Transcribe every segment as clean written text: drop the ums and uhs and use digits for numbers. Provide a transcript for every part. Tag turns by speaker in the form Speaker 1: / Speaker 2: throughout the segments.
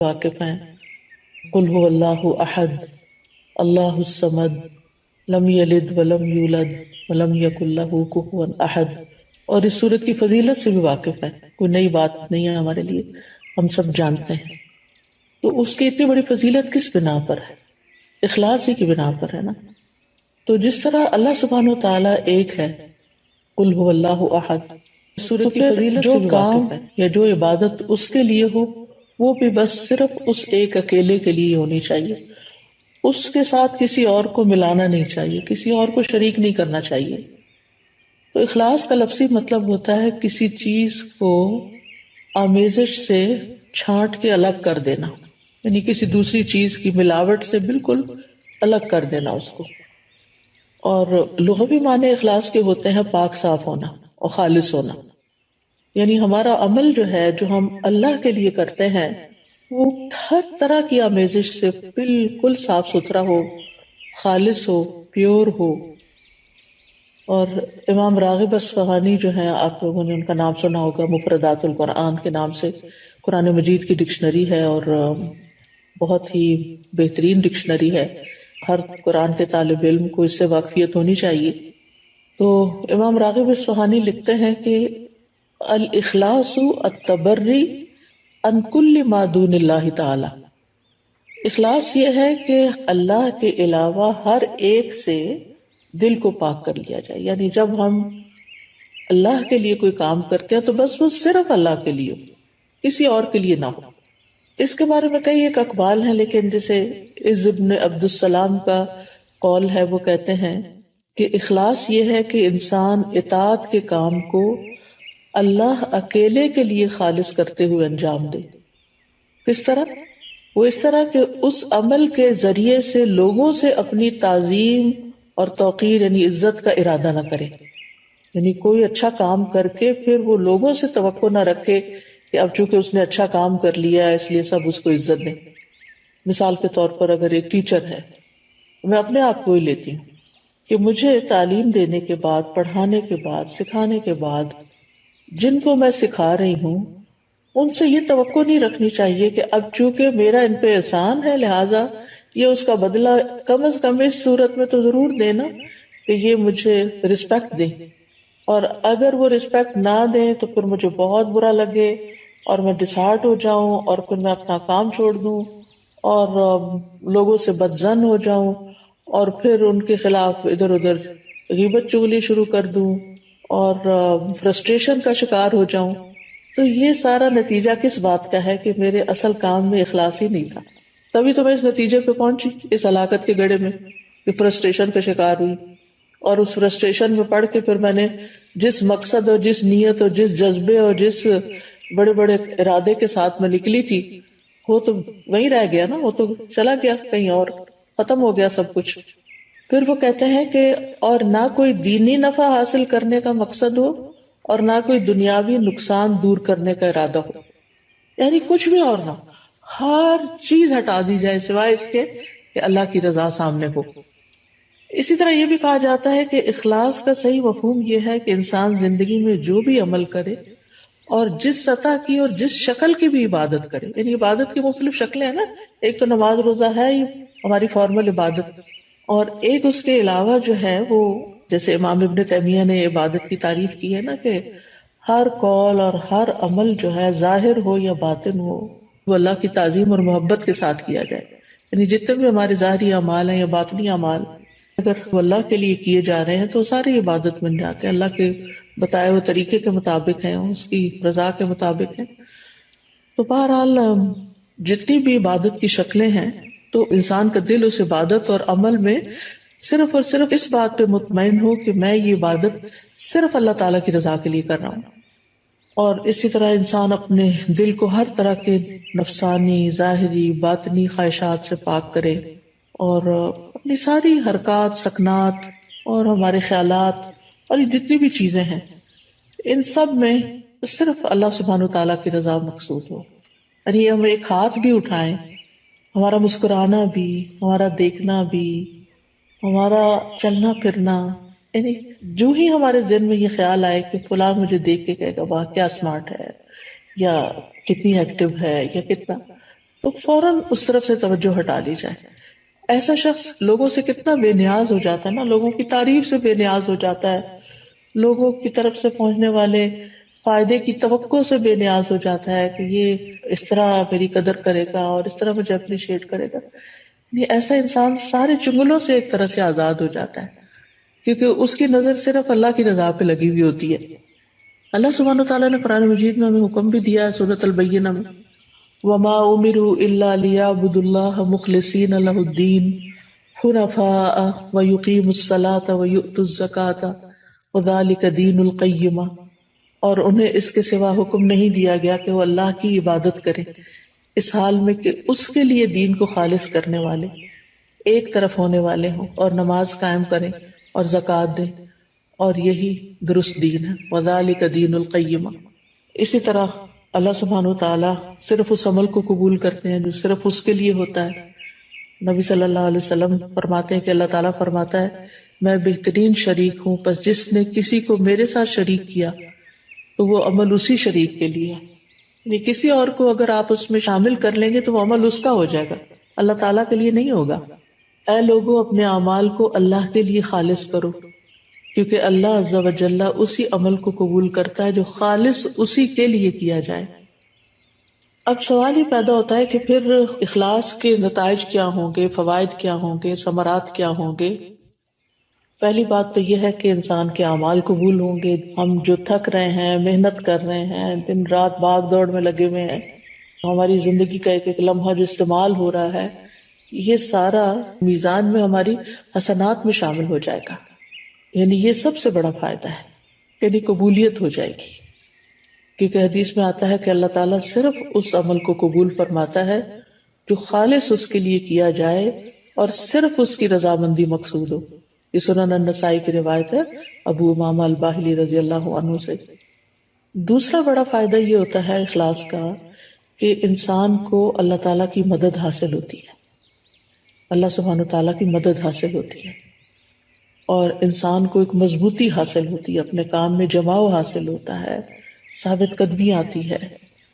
Speaker 1: واقف ہیں. قل هو اللہ احد اللہ الصمد لم یلد ولم یولد ولم یکن لہ کفوا احد. اور اس سورت کی فضیلت سے بھی واقف ہے، کوئی نئی بات نہیں ہے ہمارے لیے، ہم سب جانتے ہیں. تو اس کی اتنی بڑی فضیلت کس بنا پر ہے؟ اخلاص ہی کی بنا پر ہے نا. تو جس طرح اللہ سبحانہ و تعالیٰ ایک ہے، قل هو اللہ احد، سورت کی فضیلت سے بھی واقف ہے، یا جو عبادت اس کے لیے ہو وہ بھی بس صرف اس ایک اکیلے کے لیے ہونی چاہیے، اس کے ساتھ کسی اور کو ملانا نہیں چاہیے، کسی اور کو شریک نہیں کرنا چاہیے. تو اخلاص کا لفظی مطلب ہوتا ہے کسی چیز کو آمیزش سے چھانٹ کے الگ کر دینا، یعنی کسی دوسری چیز کی ملاوٹ سے بالکل الگ کر دینا اس کو. اور لغوی معنی اخلاص کے ہوتے ہیں پاک صاف ہونا اور خالص ہونا، یعنی ہمارا عمل جو ہے جو ہم اللہ کے لیے کرتے ہیں وہ ہر طرح کی آمیزش سے بالکل صاف ستھرا ہو، خالص ہو، پیور ہو. اور امام راغب اصفہانی جو ہیں، آپ لوگوں نے ان کا نام سنا ہوگا، مفردات القرآن کے نام سے قرآن مجید کی ڈکشنری ہے، اور بہت ہی بہترین ڈکشنری ہے. ہر قرآن کے طالب علم کو اس سے واقفیت ہونی چاہیے. تو امام راغب اصفہانی لکھتے ہیں کہ الاخلاص التبری عن کل ما دون اللہ تعالی. اخلاص یہ ہے کہ اللہ کے علاوہ ہر ایک سے دل کو پاک کر لیا جائے، یعنی جب ہم اللہ کے لیے کوئی کام کرتے ہیں تو بس وہ صرف اللہ کے لیے ہو، کسی اور کے لیے نہ ہو. اس کے بارے میں کئی ایک اقوال ہیں، لیکن جیسے عز ابن عبد السلام کا قول ہے، وہ کہتے ہیں کہ اخلاص یہ ہے کہ انسان اطاعت کے کام کو اللہ اکیلے کے لیے خالص کرتے ہوئے انجام دے. کس طرح؟ وہ اس طرح کہ اس عمل کے ذریعے سے لوگوں سے اپنی تعظیم اور توقیر یعنی عزت کا ارادہ نہ کرے، یعنی کوئی اچھا کام کر کے پھر وہ لوگوں سے توقع نہ رکھے کہ اب چونکہ اس نے اچھا کام کر لیا ہے اس لیے سب اس کو عزت دیں. مثال کے طور پر اگر ایک ٹیچر ہے، میں اپنے آپ کو ہی لیتی ہوں کہ مجھے تعلیم دینے کے بعد، پڑھانے کے بعد، سکھانے کے بعد جن کو میں سکھا رہی ہوں ان سے یہ توقع نہیں رکھنی چاہیے کہ اب چونکہ میرا ان پہ احسان ہے لہٰذا یہ اس کا بدلہ کم از کم اس صورت میں تو ضرور دینا کہ یہ مجھے رسپیکٹ دیں، اور اگر وہ رسپیکٹ نہ دیں تو پھر مجھے بہت برا لگے اور میں ڈسہارٹ ہو جاؤں اور پھر میں اپنا کام چھوڑ دوں اور لوگوں سے بدظن ہو جاؤں اور پھر ان کے خلاف ادھر ادھر غیبت چغلی شروع کر دوں اور فرسٹریشن کا شکار ہو جاؤں. تو یہ سارا نتیجہ کس بات کا ہے کہ میرے اصل کام میں اخلاص ہی نہیں تھا. تبھی تو میں اس نتیجے پہ پہنچی، اس ہلاکت کے گڑھے میں، کہ فرسٹریشن کا شکار ہوئی، اور اس فرسٹریشن میں پڑھ کے پھر میں نے جس مقصد اور جس نیت اور جس جذبے اور جس بڑے بڑے ارادے کے ساتھ میں نکلی تھی وہ تو وہیں رہ گیا نا، وہ تو چلا گیا کہیں اور، ختم ہو گیا سب کچھ. پھر وہ کہتے ہیں کہ اور نہ کوئی دینی نفع حاصل کرنے کا مقصد ہو اور نہ کوئی دنیاوی نقصان دور کرنے کا ارادہ ہو، یعنی کچھ بھی اور نہ، ہر چیز ہٹا دی جائے سوائے اس کے کہ اللہ کی رضا سامنے ہو. اسی طرح یہ بھی کہا جاتا ہے کہ اخلاص کا صحیح مفہوم یہ ہے کہ انسان زندگی میں جو بھی عمل کرے اور جس سطح کی اور جس شکل کی بھی عبادت کرے، یعنی عبادت کی مختلف شکلیں ہیں نا، ایک تو نماز روزہ ہے ہی ہماری فارمل عبادت، اور ایک اس کے علاوہ جو ہے وہ جیسے امام ابن تیمیہ نے عبادت کی تعریف کی ہے نا کہ ہر قول اور ہر عمل جو ہے ظاہر ہو یا باطن ہو وہ اللہ کی تعظیم اور محبت کے ساتھ کیا جائے. یعنی جتنے بھی ہمارے ظاہری اعمال ہیں یا باطنی اعمال اگر وہ اللہ کے لیے کیے جا رہے ہیں تو ساری عبادت بن جاتے ہیں، اللہ کے بتائے ہوئے طریقے کے مطابق ہیں، اس کی رضا کے مطابق ہیں. تو بہرحال جتنی بھی عبادت کی شکلیں ہیں تو انسان کا دل اس عبادت اور عمل میں صرف اور صرف اس بات پہ مطمئن ہو کہ میں یہ عبادت صرف اللہ تعالیٰ کی رضا کے لیے کر رہا ہوں. اور اسی طرح انسان اپنے دل کو ہر طرح کے نفسانی، ظاہری، باطنی خواہشات سے پاک کرے اور اپنی ساری حرکات، سکنات اور ہمارے خیالات اور یہ جتنی بھی چیزیں ہیں ان سب میں صرف اللہ سبحانہ وتعالیٰ کی رضا مقصود ہو. یعنی ہم ایک ہاتھ بھی اٹھائیں، ہمارا مسکرانا بھی، ہمارا دیکھنا بھی، ہمارا چلنا پھرنا، یعنی جو ہی ہمارے ذہن میں یہ خیال آئے کہ فلاں مجھے دیکھ کے کہے گا واہ کیا اسمارٹ ہے یا کتنی ایکٹیو ہے یا کتنا، تو فوراً اس طرف سے توجہ ہٹا لی جائے. ایسا شخص لوگوں سے کتنا بے نیاز ہو جاتا ہے نا، لوگوں کی تعریف سے بے نیاز ہو جاتا ہے، لوگوں کی طرف سے پہنچنے والے فائدے کی توقع سے بے نیاز ہو جاتا ہے کہ یہ اس طرح میری قدر کرے گا اور اس طرح مجھے اپریشیٹ کرے گا. یہ ایسا انسان سارے چنگلوں سے ایک طرح سے آزاد ہو جاتا ہے، کیونکہ اس کی نظر صرف اللہ کی رضا پہ لگی ہوئی ہوتی ہے. اللہ سبحانہ وتعالیٰ نے قرآن مجید میں ہمیں حکم بھی دیا ہے سورۃ البینہ میں، وما امروا الا ليعبدوا الله مخلصين له الدين حنفاء ويقيموا الصلاة ويؤتوا الزكاة وذلك دين القیمہ. اور انہیں اس کے سوا حکم نہیں دیا گیا کہ وہ اللہ کی عبادت کرے اس حال میں کہ اس کے لیے دین کو خالص کرنے والے ایک طرف ہونے والے ہوں، اور نماز قائم کریں اور زکوٰۃ دیں، اور یہی درست دین ہے. وذلك دین القیمہ. اسی طرح اللہ سبحانہ وتعالیٰ صرف اس عمل کو قبول کرتے ہیں جو صرف اس کے لیے ہوتا ہے. نبی صلی اللہ علیہ وسلم فرماتے ہیں کہ اللہ تعالیٰ فرماتا ہے میں بہترین شریک ہوں، پس جس نے کسی کو میرے ساتھ شریک کیا تو وہ عمل اسی شریک کے لیے ہے. یعنی کسی اور کو اگر آپ اس میں شامل کر لیں گے تو وہ عمل اس کا ہو جائے گا، اللہ تعالیٰ کے لیے نہیں ہوگا. اے لوگوں اپنے اعمال کو اللہ کے لیے خالص کرو، کیونکہ اللہ عز و جل اسی عمل کو قبول کرتا ہے جو خالص اسی کے لیے کیا جائے. اب سوال یہ پیدا ہوتا ہے کہ پھر اخلاص کے نتائج کیا ہوں گے، فوائد کیا ہوں گے، ثمرات کیا ہوں گے؟ پہلی بات تو یہ ہے کہ انسان کے اعمال قبول ہوں گے. ہم جو تھک رہے ہیں، محنت کر رہے ہیں، دن رات بھاگ دوڑ میں لگے ہوئے ہیں، ہماری زندگی کا ایک ایک لمحہ جو استعمال ہو رہا ہے، یہ سارا میزان میں ہماری حسنات میں شامل ہو جائے گا. یعنی یہ سب سے بڑا فائدہ ہے، یعنی قبولیت ہو جائے گی. کیونکہ حدیث میں آتا ہے کہ اللہ تعالیٰ صرف اس عمل کو قبول فرماتا ہے جو خالص اس کے لیے کیا جائے اور صرف اس کی رضامندی مقصود ہو. یہ سنن النسائی کی روایت ہے ابو امامہ الباہلی رضی اللہ عنہ سے. دوسرا بڑا فائدہ یہ ہوتا ہے اخلاص کا کہ انسان کو اللہ تعالیٰ کی مدد حاصل ہوتی ہے، اللہ سبحانہ تعالیٰ کی مدد حاصل ہوتی ہے، اور انسان کو ایک مضبوطی حاصل ہوتی ہے، اپنے کام میں جماؤ حاصل ہوتا ہے، ثابت قدمی آتی ہے.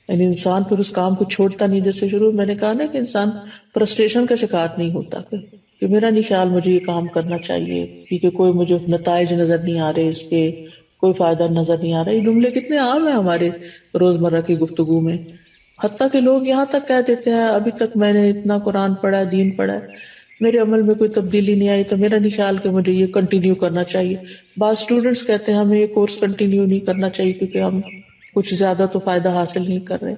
Speaker 1: یعنی انسان پھر اس کام کو چھوڑتا نہیں. جیسے شروع میں نے کہا نا کہ انسان فرسٹریشن کا شکار نہیں ہوتا کہ میرا نہیں خیال مجھے یہ کام کرنا چاہیے کیونکہ کوئی مجھے نتائج نظر نہیں آ رہے، اس کے کوئی فائدہ نظر نہیں آ رہا. یہ جملے کتنے عام ہیں ہمارے روزمرہ کی گفتگو میں، حتیٰ کہ لوگ یہاں تک کہہ دیتے ہیں ابھی تک میں نے اتنا قرآن پڑھا، دین پڑھا، میرے عمل میں کوئی تبدیلی نہیں آئی تو میرا نہیں خیال کہ مجھے یہ کنٹینیو کرنا چاہیے. بعض اسٹوڈینٹس کہتے ہیں ہمیں یہ کورس کنٹینیو نہیں کرنا چاہیے کیونکہ ہم کچھ زیادہ تو فائدہ حاصل نہیں کر رہے.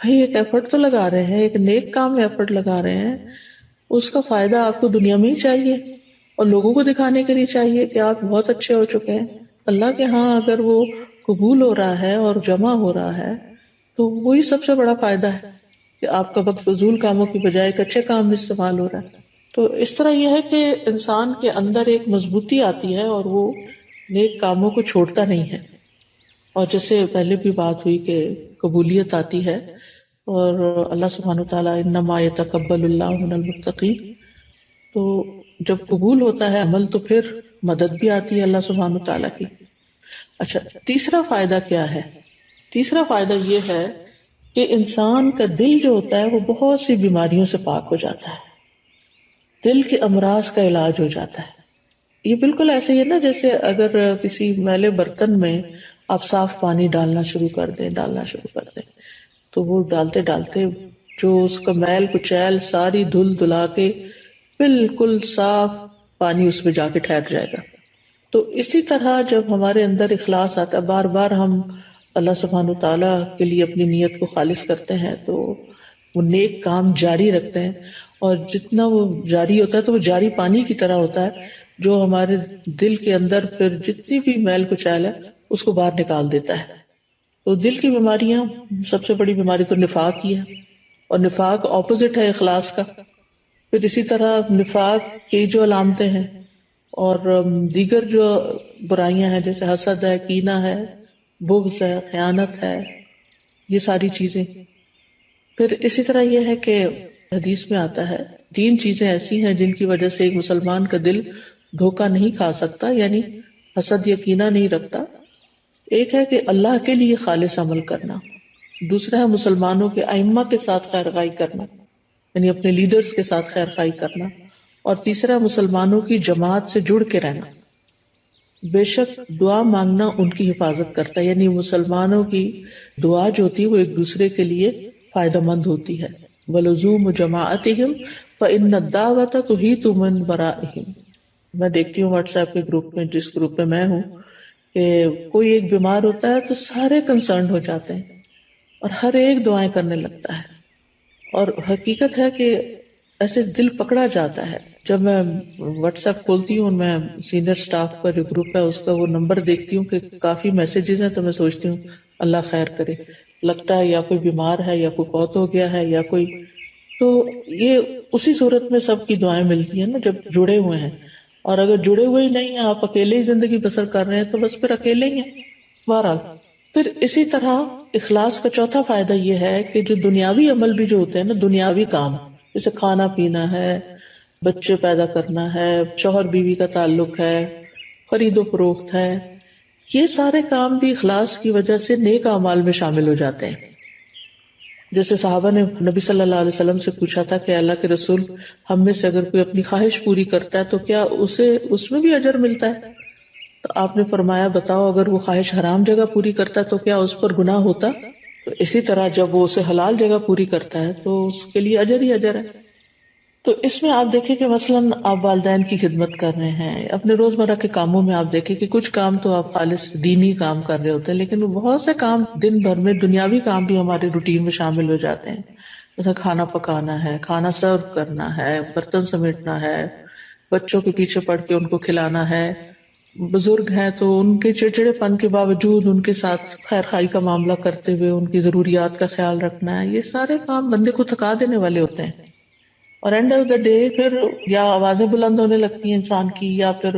Speaker 1: بھائی ایک ایفرٹ تو لگا رہے ہیں، ایک نیک کام میں ایفرٹ لگا رہے ہیں، اس کا فائدہ آپ کو دنیا میں ہی چاہیے اور لوگوں کو دکھانے کے لیے چاہیے کہ آپ بہت اچھے ہو چکے ہیں. اللہ کے ہاں اگر وہ قبول ہو رہا ہے اور جمع ہو رہا ہے تو وہی سب سے بڑا فائدہ ہے کہ آپ کا وقت فضول کاموں کی بجائے ایک اچھے کام میں استعمال ہو رہا ہے. تو اس طرح یہ ہے کہ انسان کے اندر ایک مضبوطی آتی ہے اور وہ نیک کاموں کو چھوڑتا نہیں ہے. اور جیسے پہلے بھی بات ہوئی کہ قبولیت آتی ہے اور اللہ سبحانہ وتعالیٰ انما یتقبل اللہ من المتقین، تو جب قبول ہوتا ہے عمل تو پھر مدد بھی آتی ہے اللہ سبحانہ وتعالیٰ کی. اچھا، تیسرا فائدہ کیا ہے؟ تیسرا فائدہ یہ ہے کہ انسان کا دل جو ہوتا ہے وہ بہت سی بیماریوں سے پاک ہو جاتا ہے، دل کے امراض کا علاج ہو جاتا ہے. یہ بالکل ایسے ہی ہے نا جیسے اگر کسی میلے برتن میں آپ صاف پانی ڈالنا شروع کر دیں تو وہ ڈالتے ڈالتے جو اس کا میل کچیل ساری دھل دلا کے بالکل صاف پانی اس میں جا کے ٹھہر جائے گا. تو اسی طرح جب ہمارے اندر اخلاص آتا ہے، بار بار ہم اللہ سبحانہ تعالیٰ کے لیے اپنی نیت کو خالص کرتے ہیں تو وہ نیک کام جاری رکھتے ہیں، اور جتنا وہ جاری ہوتا ہے تو وہ جاری پانی کی طرح ہوتا ہے جو ہمارے دل کے اندر پھر جتنی بھی میل کچیل ہے اس کو باہر نکال دیتا ہے. تو دل کی بیماریاں، سب سے بڑی بیماری تو نفاق کی ہے، اور نفاق اپوزٹ ہے اخلاص کا. پھر اسی طرح نفاق کی جو علامتیں ہیں اور دیگر جو برائیاں ہیں جیسے حسد ہے، کینہ ہے، بغض ہے، خیانت ہے، یہ ساری چیزیں. پھر اسی طرح یہ ہے کہ حدیث میں آتا ہے 3 چیزیں ایسی ہیں جن کی وجہ سے ایک مسلمان کا دل دھوکہ نہیں کھا سکتا، یعنی حسد یا کینہ نہیں رکھتا. ایک ہے کہ اللہ کے لیے خالص عمل کرنا، دوسرا ہے مسلمانوں کے ائمہ کے ساتھ خیر خواہی کرنا، یعنی اپنے لیڈرز کے ساتھ خیر خواہی کرنا، اور تیسرا مسلمانوں کی جماعت سے جڑ کے رہنا۔ بے شک دعا مانگنا ان کی حفاظت کرتا ہے، یعنی مسلمانوں کی دعا جو ہوتی ہے وہ ایک دوسرے کے لیے فائدہ مند ہوتی ہے۔ وَلُزُومُ جَمَاعَتِهِمْ فَإِنَّ الدَّعْوَةَ تُحِيطُ مِنْ وَرَائِهِمْ۔ میں دیکھتی ہوں واٹس ایپ کے گروپ میں، جس گروپ میں میں ہوں، کہ کوئی ایک بیمار ہوتا ہے تو سارے کنسرنڈ ہو جاتے ہیں اور ہر ایک دعائیں کرنے لگتا ہے، اور حقیقت ہے کہ ایسے دل پکڑا جاتا ہے۔ جب میں واٹس ایپ کھولتی ہوں، میں سینئر سٹاف کا جو گروپ ہے اس کا وہ نمبر دیکھتی ہوں کہ کافی میسیجز ہیں، تو میں سوچتی ہوں اللہ خیر کرے، لگتا ہے یا کوئی بیمار ہے یا کوئی فوت ہو گیا ہے یا کوئی، تو یہ اسی صورت میں سب کی دعائیں ملتی ہیں نا جب جڑے ہوئے ہیں، اور اگر جڑے ہوئے ہی نہیں ہیں، آپ اکیلے ہی زندگی بسر کر رہے ہیں تو بس پھر اکیلے ہی ہیں بہرحال۔ پھر اسی طرح اخلاص کا چوتھا فائدہ یہ ہے کہ جو دنیاوی عمل بھی جو ہوتے ہیں نا، دنیاوی کام جیسے کھانا پینا ہے، بچے پیدا کرنا ہے، شوہر بیوی کا تعلق ہے، خرید و فروخت ہے، یہ سارے کام بھی اخلاص کی وجہ سے نیک اعمال میں شامل ہو جاتے ہیں۔ جیسے صحابہ نے نبی صلی اللہ علیہ وسلم سے پوچھا تھا کہ اللہ کے رسول، ہم میں سے اگر کوئی اپنی خواہش پوری کرتا ہے تو کیا اسے اس میں بھی اجر ملتا ہے؟ تو آپ نے فرمایا بتاؤ، اگر وہ خواہش حرام جگہ پوری کرتا ہے تو کیا اس پر گناہ ہوتا؟ تو اسی طرح جب وہ اسے حلال جگہ پوری کرتا ہے تو اس کے لیے اجر ہی اجر ہے۔ تو اس میں آپ دیکھیں کہ مثلاً آپ والدین کی خدمت کر رہے ہیں، اپنے روزمرہ کے کاموں میں آپ دیکھیں کہ کچھ کام تو آپ خالص دینی کام کر رہے ہوتے ہیں، لیکن بہت سے کام دن بھر میں دنیاوی کام بھی ہمارے روٹین میں شامل ہو جاتے ہیں، جیسے کھانا پکانا ہے، کھانا سرو کرنا ہے، برتن سمیٹنا ہے، بچوں کے پیچھے پڑ کے ان کو کھلانا ہے، بزرگ ہیں تو ان کے چڑچڑے پن کے باوجود ان کے ساتھ خیر خواہی کا معاملہ کرتے ہوئے ان کی ضروریات کا خیال رکھنا ہے، یہ سارے کام بندے کو تھکا دینے والے ہوتے ہیں، اور اینڈ آف دا ڈے پھر یا آوازیں بلند ہونے لگتی ہیں انسان کی، یا پھر